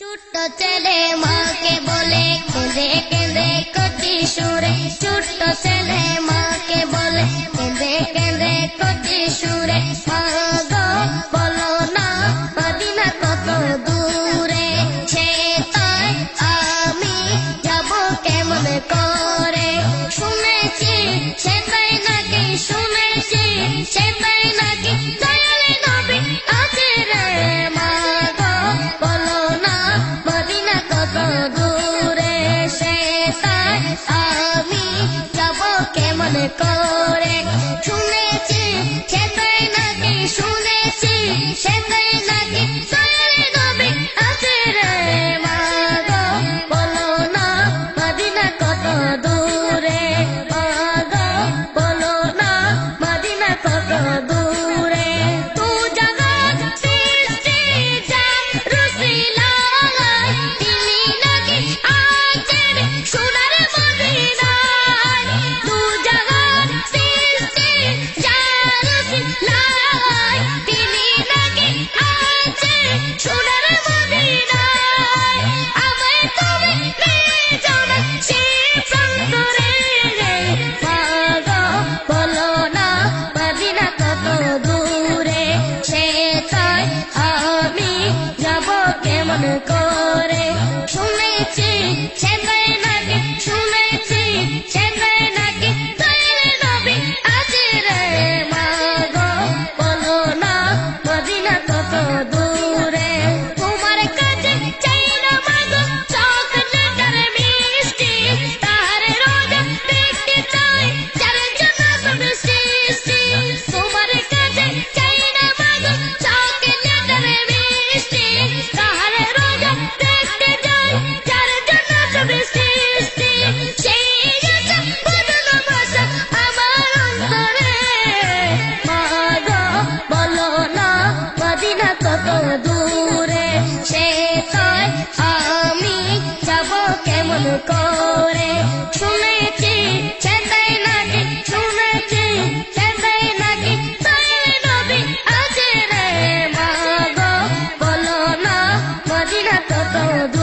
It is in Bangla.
ছোট্ট ছেলে মাকে বলে কেঁদে কেঁদে কচি সুরে, ছোট্ট ছেলে মাকে বলে কেঁদে কেঁদে কচি সুরে, মা গো বলো না মদিনা কত দূরে, সে তাই আমি যাব কেমন করে, শুনেছি সে তাই নাকি, শুনেছি সে তাই নাকি দয়াল নবী আছে রে, মা গো বলো না মদিনা কত দূরে, সে তাই আমি যাব কেমন করে, শুনেছি সে তাই নাকি, শুনেছি সে তাই নাকি দয়াল নবী আছে রে, মা গো বলো না মদিনা কত দূরে, মা গো বলো না মদিনা কত দূরে, তু জগৎ সৃষ্টি যার রসিলায়, তিনি নাকি আছেন সোনার মদিনায়, তু জগৎ সৃষ্টি যার রসিলায়, তিনি নাকি আছেন সোনার মদিনায়, আমায় তুমি নিয়ে যাও না সেই প্রান্তরে, মা গো বলো না মদিনা কত দূরে, সে তাই আমি যাব কেমন করে, শুনেছি সে তাই নাকি, শুনেছি সে তাই নাকি দয়াল নবী আছে রে, মা গো বলো না মদিনা কত দূরে, তোমার কাছে চাই না মা গো চকলেটের মিষ্টি, তার রোজা দেখতে চাই যার জন্য সব সৃষ্টি, তোমার কাছে চাই না মা গো চকলেটের মিষ্টি, তার রোজা দেখতে চাই যার জন্য সব সৃষ্টি, সেই আশা বদন ভাষা আমার অন্তরে, মা গো বলো না মদিনা কত দূরে, সে তাই আমি যাব কেমন করে, শুনেছি সে তাই নাকি, শুনেছি সে তাই নাকি দয়াল নবী আছে রে, মা গো বলো না মদিনা কত দূরে।